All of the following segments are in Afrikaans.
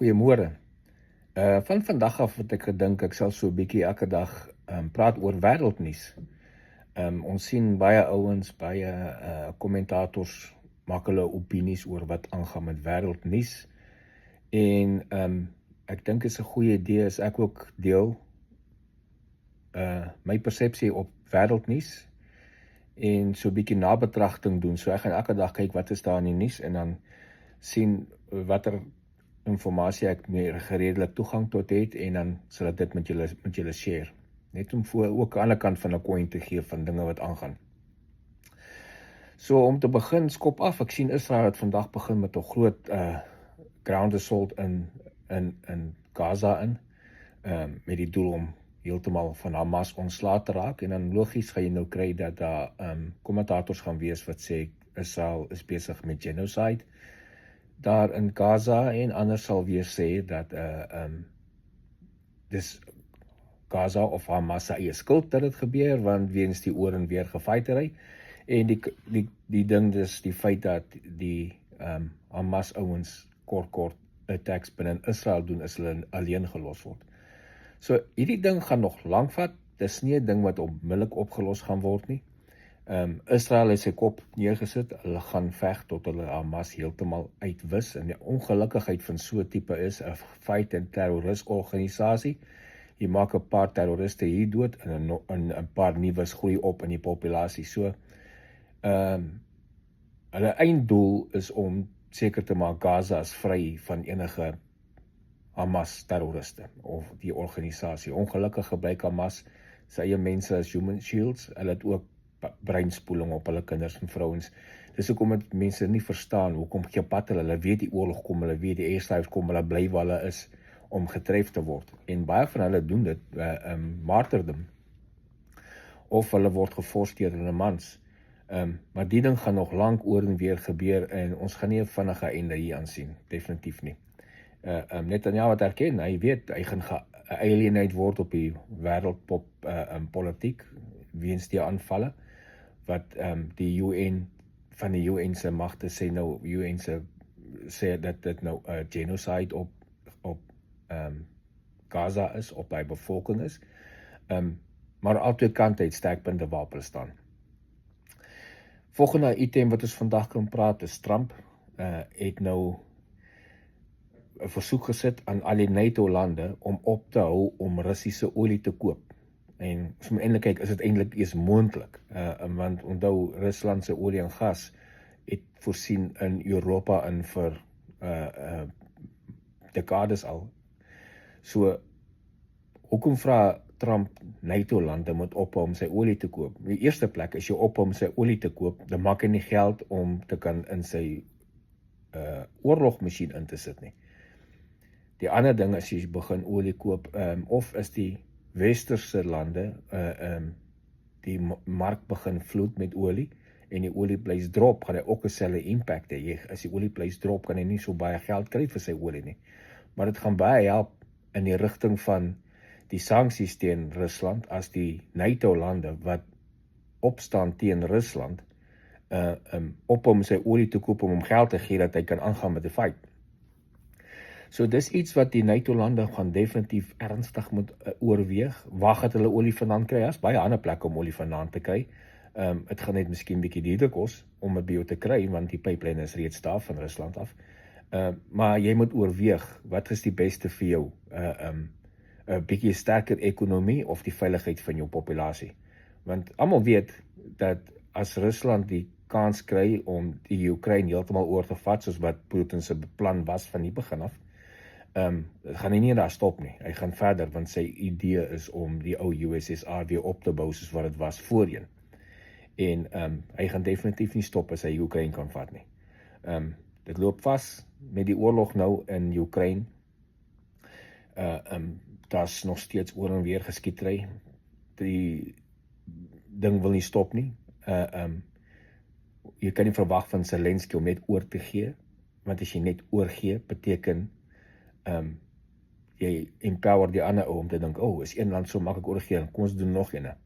Goeiemôre. Van vandag af het ek gedink ek sal so 'n bietjie elke dag praat oor wêreldnuus. Ons sien baie ouens, baie kommentators maak hulle opinies oor wat aangaan met wêreldnuus. En ek dink dit is 'n goeie idee as ek ook deel my persepsie op wêreldnuus en so 'n bietjie nabetragting doen. So ek gaan elke dag kyk wat is daar in die nuus en dan sien watter informasie ek meer geredelik toegang tot het en dan sal ek dit met julle share. Net om voor ook aan die ander kant van 'n coin te gee van dinge wat aangaan. So om te begin skop af, ek sien Israel het vandag begin met 'n groot ground assault in Gaza met die doel om heeltemal van Hamas ontslae te raak en dan logies gaan jy nou kry dat daar kommentators gaan wees wat sê Israel is besig met genocide daar in Gaza en anders sal weer sê dat dis Gaza of Hamas se eie skuld dat dit gebeur want weens die oor en weer gefightery en die ding is die feit dat die Hamas ouens kort attacks binne Israel doen is hulle alleen gelos word. So hierdie ding gaan nog lank vat. Dis nie 'n ding wat onmiddellik opgelos gaan word nie. Israel het sy kop neergesit, hulle gaan veg tot hulle Hamas heeltemal uitwis en die ongelukkigheid van so 'n tipe is 'n fight en terroristorganisasie. Jy maak 'n paar terroriste hier dood en 'n paar nuus groei op in die populasie. So hulle einddoel is om seker te maak Gaza is vry van enige Hamas terroriste of die organisasie. Ongelukkig gebruik Hamas sy eie mense as human shields. Hulle het ook breinspoeling op hulle kinders en vrouens. Dis hoekom dit mense nie verstaan hoekom gepat hulle weet die oorlog kom, hulle weet die airstrikes kom, hulle bly waar hulle is om getref te word. En baie van hulle doen dit martyrdom of hulle word geforseer in 'n mans. Maar die ding gaan nog lank oor en weer gebeur en ons gaan nie 'n vinnige einde hier aan sien, definitief nie. Netanyahu wat erken, hy weet hy gaan gealienate word op die wêreldpop politiek weens die aanvalle wat die UN van die UN se magte sê nou UN sê dat dit nou 'n genocide op Gaza is, op die bevolking is. Maar albei kante het sterkpunte waarop hulle staan. Volgende item wat ons vandag kan praat is Trump het nou 'n versoek gesit aan al die NATO-lande om op te hou om Russiese olie te koop. En as ons eintlik kyk, is dit eintlik eers moontlik, want onthou Rusland se olie en gas het voorsien in Europa in vir dekades al. So hoekom vra Trump NATO-lande moet ophou om sy olie te koop? In die eerste plek, as jy ophou om sy olie te koop, dan maak hy nie geld om te kan in sy oorlogmasjien in te sit nie. Die ander ding as jy begin olie koop, of is die westerse lande, die mark begin vloed met olie, en die olieprys drop, gaan hy ook 'n selfe impact hê. As die olieprys drop, kan hy nie so baie geld kry vir sy olie nie. Maar dit gaan baie help in die rigting van die sanksies teen Rusland, as die NATO-lande wat opstaan teen Rusland, op om sy olie te koop om hom geld te gee dat hy kan aangaan met die fight. So dis iets wat die NATO-lande gaan definitief ernstig moet oorweeg. Waar gaan hulle olie vandaan kry? As baie ander plekke om olie vandaan te kry. Het gaan net miskien bietjie duurder kos om dit bio te kry, want die pipeline is reeds daar van Rusland af. Maar jy moet oorweeg, wat is die beste vir jou? 'n bietjie sterker ekonomie of die veiligheid van jou populasie? Want almal weet dat as Rusland die kans kry om die Oekraïne heeltemal oor te vat, soos wat Putin se plan was van die begin af, gaan hy nie daar stop nie. Hy gaan verder, want sy idee is om die ou USSR weer op te bou soos wat dit was voorheen. En hy gaan definitief nie stop as hy Oekraïne kan vat nie. Dit loop vas met die oorlog nou in Oekraïne. Daar's nog steeds oor en weer geskietery. Die ding wil nie stop nie. Jy kan nie verwag van Zelensky om net oor te gee, want as jy net oorgee, beteken jy empower die ander ou om te dink, is een land so maklik oorgee, kom ons doen nog ene.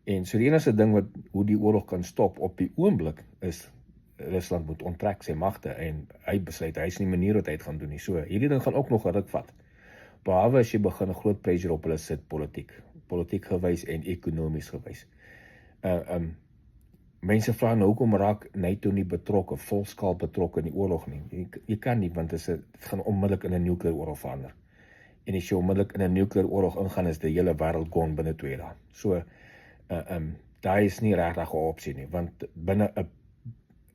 En so die enigste ding hoe die oorlog kan stop op die oomblik is Rusland moet onttrek sy magte en hy besluit, hy is nie manier wat hy het gaan doen nie. So, hierdie ding gaan ook nog 'n ruk vat. Behalwe as jy begin 'n groot pressure op hulle sit politiek gewys en ekonomies gewys. Mense vra nou hoekom raak NATO nie betrokke, volskaal betrokke in die oorlog nie. Jy kan nie, want dit gaan onmiddellik in 'n nuclear oorlog verander. En as jy onmiddellik in 'n nuclear oorlog ingaan, is die hele wêreld gone binne 2 dae. So, daar is nie regtig 'n opsie nie, want binne 'n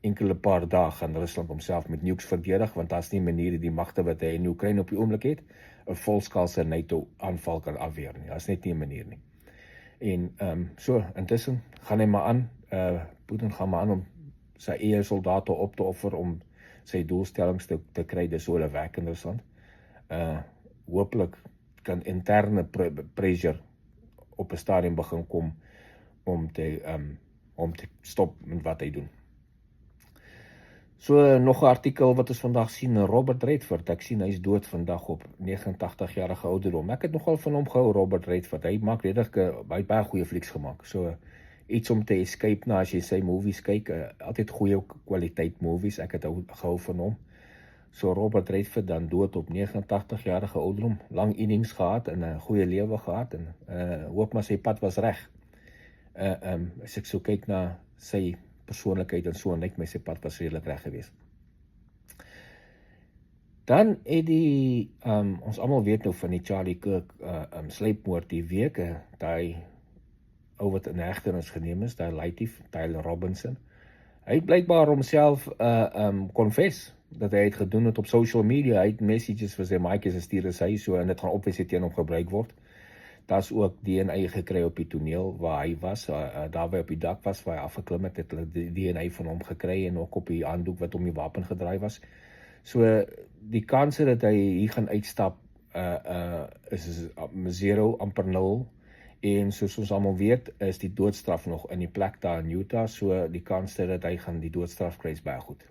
enkele paar dae gaan Rusland homself met nukes verdedig, want daar's nie maniere die magte wat hy in Oekraïne op die oomblik het, 'n volskaalse NATO aanval kan afweer nie. Daar's net nie 'n manier nie. En so, intussen gaan hy maar aan, Putin gaan maar aan om sy eie soldate op te offer om sy doelstellings te kry, dis hoe hulle werk in Rusland. Hopelik kan interne pressure op 'n stadium begin kom om te stop met wat hy doen. So, nog 'n artikel wat ons vandag sien, Robert Redford, ek sien hy is dood vandag op 89-jarige ouderdom. Ek het nogal van hom gehou, Robert Redford, hy maak baie goeie flieks gemaak, so iets om te escape na as jy sy movies kyk, altyd goeie kwaliteit movies, ek het gehou van hom. So Robert Redford dan dood op 89-jarige ouderdom, lang innings gehad en 'n goeie lewe gehad en hoop maar sy pad was reg. As ek so kyk na sy persoonlikheid en so, lyk my sy pad was redelik reg geweest. Dan het ons almal weet nou van die Charlie Kirk sleepmoord die week, daai ou wat in hegtenis geneem is, daai laitief, Tyler Robinson. Hy het blykbaar homself confess dat hy het gedoen het op social media. Hy het messages vir sy maatjies gestuur as hy so, en dit gaan obviously teen hom gebruik word. Daar's ook DNA gekry op die toneel waar hy was, daar waar hy op die dak was, waar hy afgeklim het hulle die DNA van hom gekry en ook op die handdoek wat om die wapen gedraai was. So, die kanse dat hy hier gaan uitstap is 0, amper 0. En soos ons almal weet, is die doodstraf nog in die plek daar in Utah, so die kans dat hy gaan die doodstraf kry is baie goed.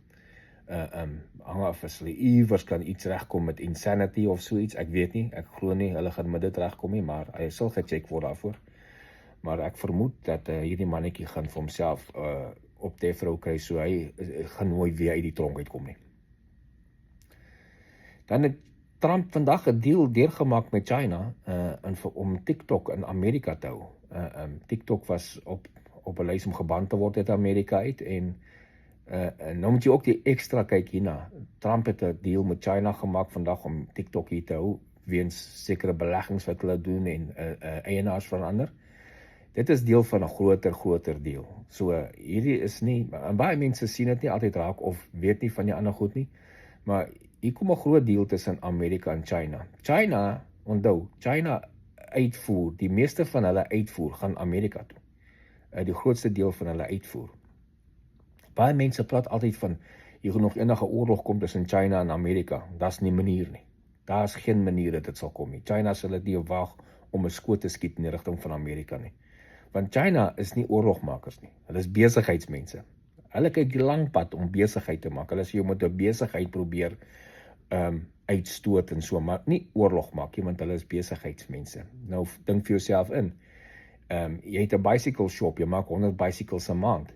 Hang af as hulle iewers kan iets regkom met insanity of so iets, ek weet nie, ek glo nie, hulle gaan met dit regkom nie, maar hy sal gecheck word daarvoor. Maar ek vermoed dat hierdie mannetjie gaan vir homself op death row kry, so hy gaan nooit weer uit die tronk uitkom nie. Dan het Trump vandag 'n deal deurgemaak met China om TikTok in Amerika te hou. TikTok was op 'n lys om geban te word uit Amerika uit en nou moet jy ook die ekstra kyk hierna. Trump het 'n deal met China gemaak vandag om TikTok hier te hou weens sekere beleggings wat hulle doen en eienaars verander. Dit is deel van 'n groter deal. So hierdie is nie, baie mense sien dit nie altyd raak of weet nie van die ander goed nie, maar hier kom 'n groot deal tussen Amerika en China. Onthou, China uitvoer, die meeste van hulle uitvoer gaan Amerika toe. Die grootste deel van hulle uitvoer. Baie mense praat altyd van, hier gaan nog enige oorlog kom tussen China en Amerika. Daar's nie manier nie. Daar's geen manier dat dit sal kom nie. China sal dit nie waag om 'n skoot te skiet in die rigting van Amerika nie. Want China is nie oorlogmakers nie. Hulle is besigheidsmense. Hulle kyk die lang pad om besigheid te maak. Hulle sê jy moet 'n besigheid probeer uitstoot en so, maar nie oorlog maak nie, want hulle is besigheidsmense. Nou, dink vir jouself in, jy het 'n bicycle shop, jy maak 100 bicycles 'n maand,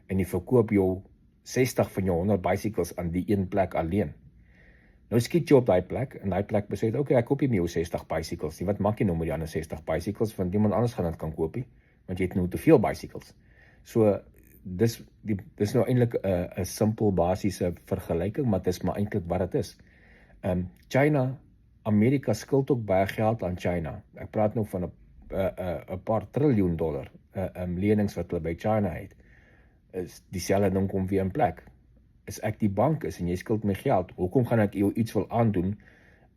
en jy verkoop jou 60 van jou 100 bicycles aan die een plek alleen. Nou skiet jy op daai plek, en daai plek besluit, okay, ek koop nie meer jou 60 bicycles nie, wat maak jy nou met die ander 60 bicycles, want niemand anders gaan dit kan koop nie, want jy het nou te veel bicycles. So, dis nou eintlik 'n simpel basiese vergelyking, maar dis maar eintlik wat dit is. Amerika skuld ook baie geld aan China. Ek praat nou van 'n paar triljoen dollar lenings wat hulle by China het. Is dieselfde ding kom weer in plek. As ek die bank is en jy skuld my geld, hoekom gaan ek jou iets wil aandoen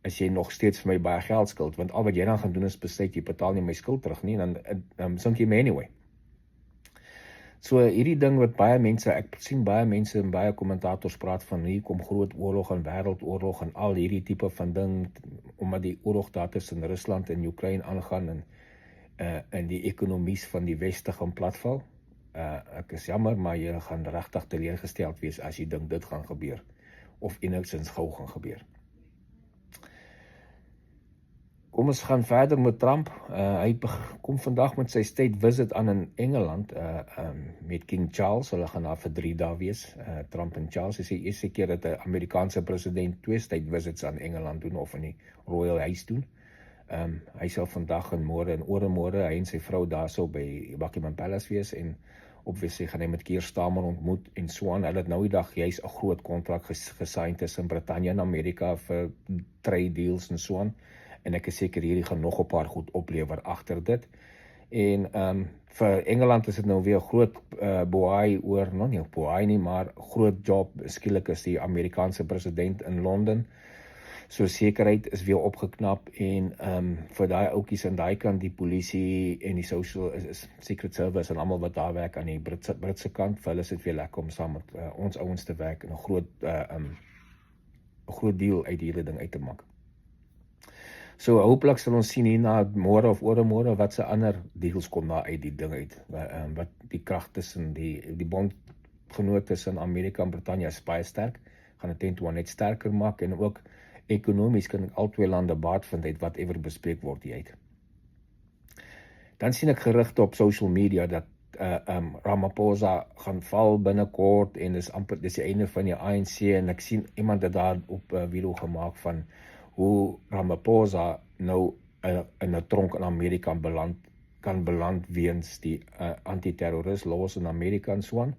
as jy nog steeds vir my baie geld skuld? Want al wat jy dan gaan doen is besluit jy betaal nie my skuld terug nie, dan sink jy my anyway. So hierdie ding wat baie mense, ek sien baie mense en baie kommentators praat van hier kom groot oorlog en wêreldoorlog en al hierdie tipe van ding, omdat die oorlog daar tussen Rusland en Oekraïne aangaan en die ekonomies van die Weste gaan platval. Ek is jammer, maar jy gaan regtig teleurgesteld wees as jy dink dit gaan gebeur, of enigstens gou gaan gebeur. Kom ons gaan verder met Trump. Hy kom vandag met sy state visit aan in Engeland met King Charles. Hulle gaan daar vir 3 dae wees. Trump en Charles. Dit is die eerste keer dat 'n Amerikaanse president 2 state visits aan Engeland doen of in die Royal Huis doen. Hy sal vandag en môre en oormôre hy en sy vrou daarso by Buckingham Palace wees en obviously gaan hy met Keir Starmer ontmoet en so aan. Hulle het nou die dag juist 'n groot kontrak gesign tussen Brittanje en Amerika vir trade deals en so aan. En ek is seker hierdie gaan nog 'n paar goed oplewer agter dit. En vir Engeland is dit nou weer groot boei oor, nou nie boei nie, maar groot job skielik is die Amerikaanse president in Londen. So sekerheid is weer opgeknap en vir daai ouetjies aan daai kant, die polisie en die Secret Service en almal wat daar werk aan die Britse kant, vir hulle is dit weer lekker om saam met ons ouens te werk en 'n groot deal uit die hele ding uit te maak. So hopelik sal ons sien hier na môre of oormôre wat se ander deals kom daar uit die ding uit. Wat die krag tussen die bondgenoot tussen Amerika en Brittanje is baie sterk, gaan dit teen net sterker maak en ook ekonomies kan al twee lande baat vind uit whatever bespreek word hier uit. Dan sien ek gerugte op social media dat Ramaphosa gaan val binnekort en dis die einde van die ANC en ek sien iemand het daar op video gemaak van hoe Ramaphosa nou in 'n tronk in Amerika kan beland weens die anti-terrorist laws in Amerika en so aan.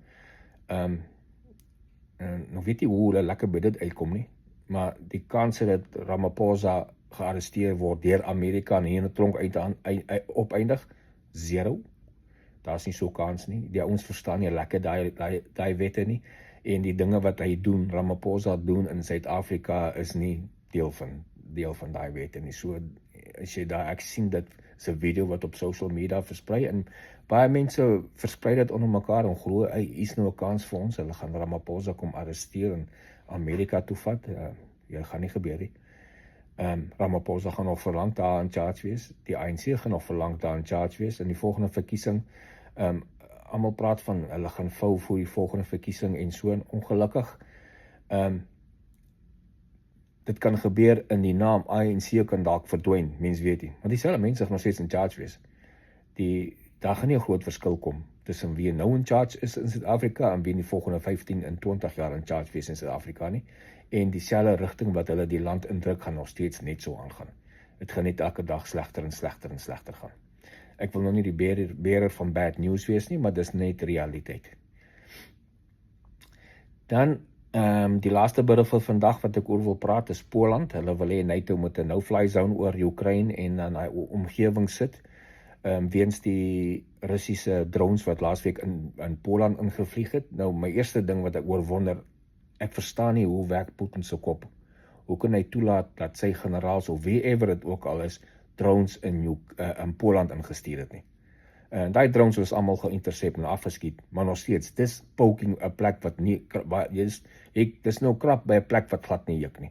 Nou weet jy hoe hulle lekker by dit uitkom nie, maar die kans dat Ramaphosa gearresteer word deur Amerika en hier in 'n tronk opeindig, 0. Daar's nie so kans nie. Die ouens verstaan nie lekker daai wette nie en die dinge wat hy doen, Ramaphosa doen in Suid-Afrika is nie deel van daai wette nie. So as jy daar, ek sien dit is 'n video wat op social media versprei en baie mense versprei dit onder mekaar en glo hier's nou 'n kans vir ons, hulle gaan Ramaphosa kom arresteer en Amerika toe vat. Dit gaan nie gebeur nie. Ramaphosa gaan nog verlang daar in charge wees. Die ANC gaan nog verlang daar in charge wees in die volgende verkiesing. Almal praat van hulle gaan vou vir die volgende verkiesing en so en ongelukkig dit kan gebeur in die naam ANC kan dalk verdwyn, mens weet nie. Want dieselfde mense gaan nog steeds in charge wees. Daar gaan nie 'n groot verskil kom tussen wie nou in charge is in Suid-Afrika en wie in die volgende 15 en 20 jaar in charge wees in Suid-Afrika nie. En dieselfde rigting wat hulle die land indruk gaan nog steeds net so aangaan. Dit gaan net elke dag slegter en slegter en slegter gaan. Ek wil nou nie die bearer van bad news wees nie, maar dis net realiteit. Dan die laaste berig vir vandag wat ek oor wil praat is Poland. Hulle wil hê NATO moet 'n no-fly zone oor Oekraïne en dan hy omgewing sit. Weens die Russiese drones wat laasweek in Poland ingevlieg het. Nou my eerste ding wat ek oor wonder, ek verstaan nie hoe werk Putin se kop. Hoe kan hy toelaat dat sy generaals of wieever dit ook al is, drones in Poland ingestuur het nie. Daai drones was almal geïntersept en afgeskiet, maar nog steeds, dis poking 'n plek wat nie, dis nou krap by 'n plek wat glad nie juk nie.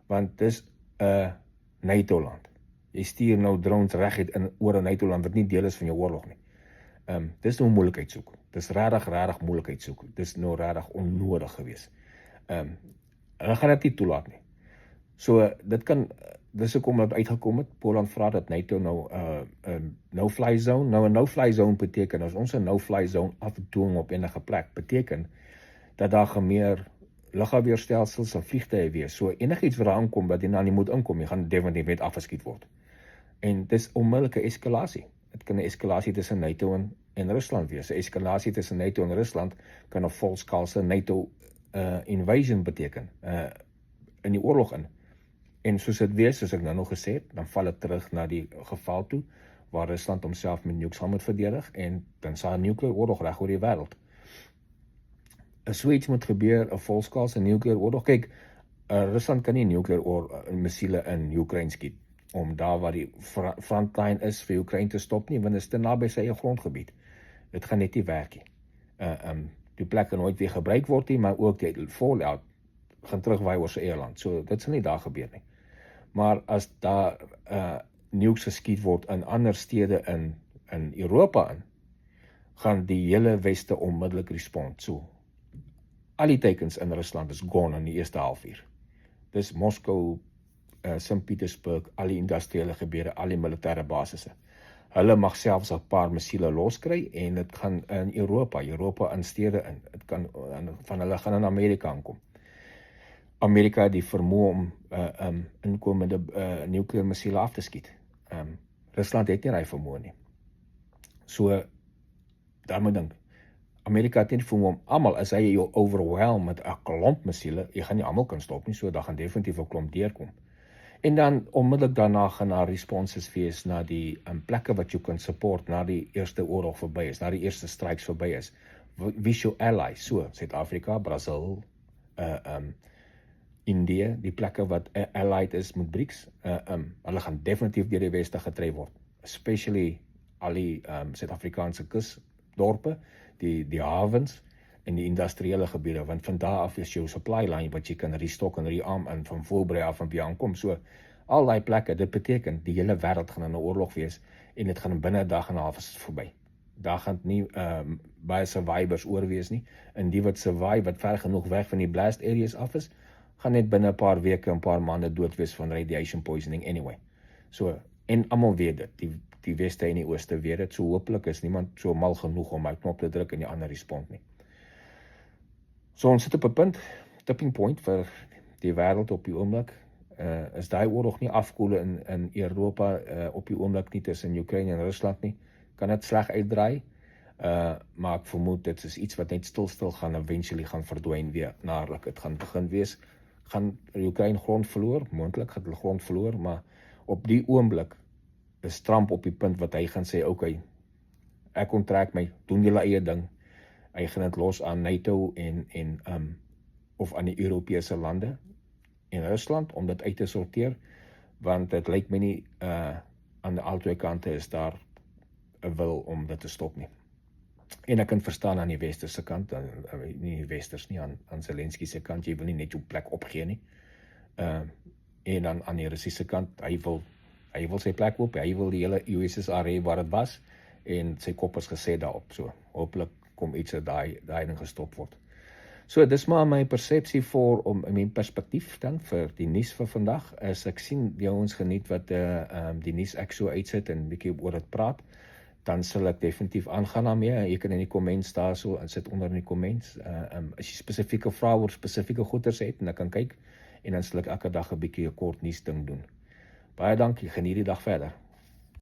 Want dis 'n NATO-land. Jy stuur nou drones reguit oor 'n NATO-land wat nie deel is van jou oorlog nie. Dis nou moeilikheid soek. Dis regtig moeilikheid soek. Dis nou regtig onnodig geweest. Hulle gaan dit nie toelaat nie. So dis hoekom dit uitgekom het. Poland vra dat NATO nou 'n no-fly zone. Nou 'n no-fly zone beteken as ons 'n no-fly zone afdwing op enige plek, beteken dat daar meer lugafweerstelsels en vliegtye wees. So enigiets wat daar aankom wat nie moet inkom, jy gaan definitief net afgeskiet word. En dis onmiddellike eskalasie. Dit kan 'n eskalasie tussen NATO en Rusland wees. 'n Eskalasie tussen NATO en Rusland kan 'n volskaalse NATO invasion beteken in die oorlog in. En soos dit wees, soos ek nou nog gesê het, dan val dit terug na die geval toe waar Rusland homself met nukes gaan moet verdedig en dan sal 'n nuclear oorlog reg oor die wêreld. As so iets moet gebeur, 'n volskaalse nuclear oorlog. Kyk, Rusland kan nie nuclear missiele in Oekraïne skiet om daar waar die frontline is vir Oekraïne te stop nie, want dit is te naby sy eie grondgebied. Dit gaan net nie werk nie. Die plek kan nooit weer gebruik word nie, maar ook die fallout gaan terugwaai oor sy eie land. So dit sal nie daar gebeur nie. Maar as daar nukes geskiet word in ander stede in Europa gaan die hele weste onmiddellik respond. So al die tekens in Rusland is gone in die eerste halfuur. Dis Moskou St. Petersburg, al die industriële gebiede, al die militêre basisse. Hulle mag selfs 'n paar missiele loskry en dit gaan in Europa in stede in. Dit kan van hulle gaan in Amerika aankom. Amerika het die vermoë om inkomende nukleêre missiele af te skiet. Rusland het nie daai vermoë nie. So daar moet dink. Amerika het nie die vermoë om almal, as hy jou overwhelm met 'n klomp missiele, jy gaan nie almal kan stop nie, so daar gaan definitief 'n klomp deurkom. En dan onmiddellik daarna gaan daar responses wees na die plekke wat jy kan support na die eerste oorlog verby is, na die eerste strikes verby is. Wie is jou allies? So, Suid-Afrika, Brazil, Indië, die plekke wat allied is met BRICS, hulle gaan definitief deur die Weste getref word. Especially al die Suid-Afrikaanse kusdorpe, die havens en die industriële gebiede, want van daar af is jou supply line wat jy kan restock en rearm en van Voorberei af van by aankom. So, al die plekke, dit beteken, die hele wêreld gaan in 'n oorlog wees en dit gaan binne 'n dag en 'n half is verby. Daar gaan nie baie survivors oor wees nie, en die wat survive, wat ver genoeg weg van die blast areas af is, gaan net binne 'n paar weke, 'n paar maande dood wees van radiation poisoning anyway. So, en almal weet dit, die Weste en die Ooste weet dit, so hopelik is niemand so mal genoeg om my knop te druk en die ander respond nie. So ons sit op 'n punt, tipping point vir die wêreld op die oomblik. Is daai oorlog nie afkoel in Europa op die oomblik nie tussen Oekraïne en Rusland nie, kan dit sleg uitdraai. Maar ek vermoed dit is iets wat net stil gaan eventually gaan verdwyn weer naderlik. Dit gaan begin wees, gaan Oekraïne grond verloor, moontlik gaan hulle grond verloor, maar op die oomblik is Trump op die punt wat hy gaan sê, okay, ek onttrek my, doen julle eie ding. Hy gaan dit los aan NATO en of aan die Europese lande en Rusland om dit uit te sorteer, want dit lyk my nie aan die albei kante is daar 'n wil om dit te stop nie. En ek kan verstaan aan die westerse kant, nie die westers nie, aan Zelensky se kant, jy wil nie net jou plek opgee nie. En dan aan die Russiese kant, hy wil sy plek op, hy wil die hele USSR hê waar dit was, en sy kop is gesê daarop, so hopelik kom iets uit daai ding gestop word. So, dis maar my persepsie om my perspektief dan vir die nuus vir vandag, as ek sien die ouens geniet wat die nuus ek so uitsit en 'n bietjie oor dit praat, dan sal ek definitief aangaan daarmee. Jy kan in die comments daar so, en sit onder in die comments, as jy spesifieke vrae oor spesifieke goeders het, en ek kan kyk, en dan sal ek elke dag 'n bietjie 'n kort nuus ding doen. Baie dankie, geniet die dag verder.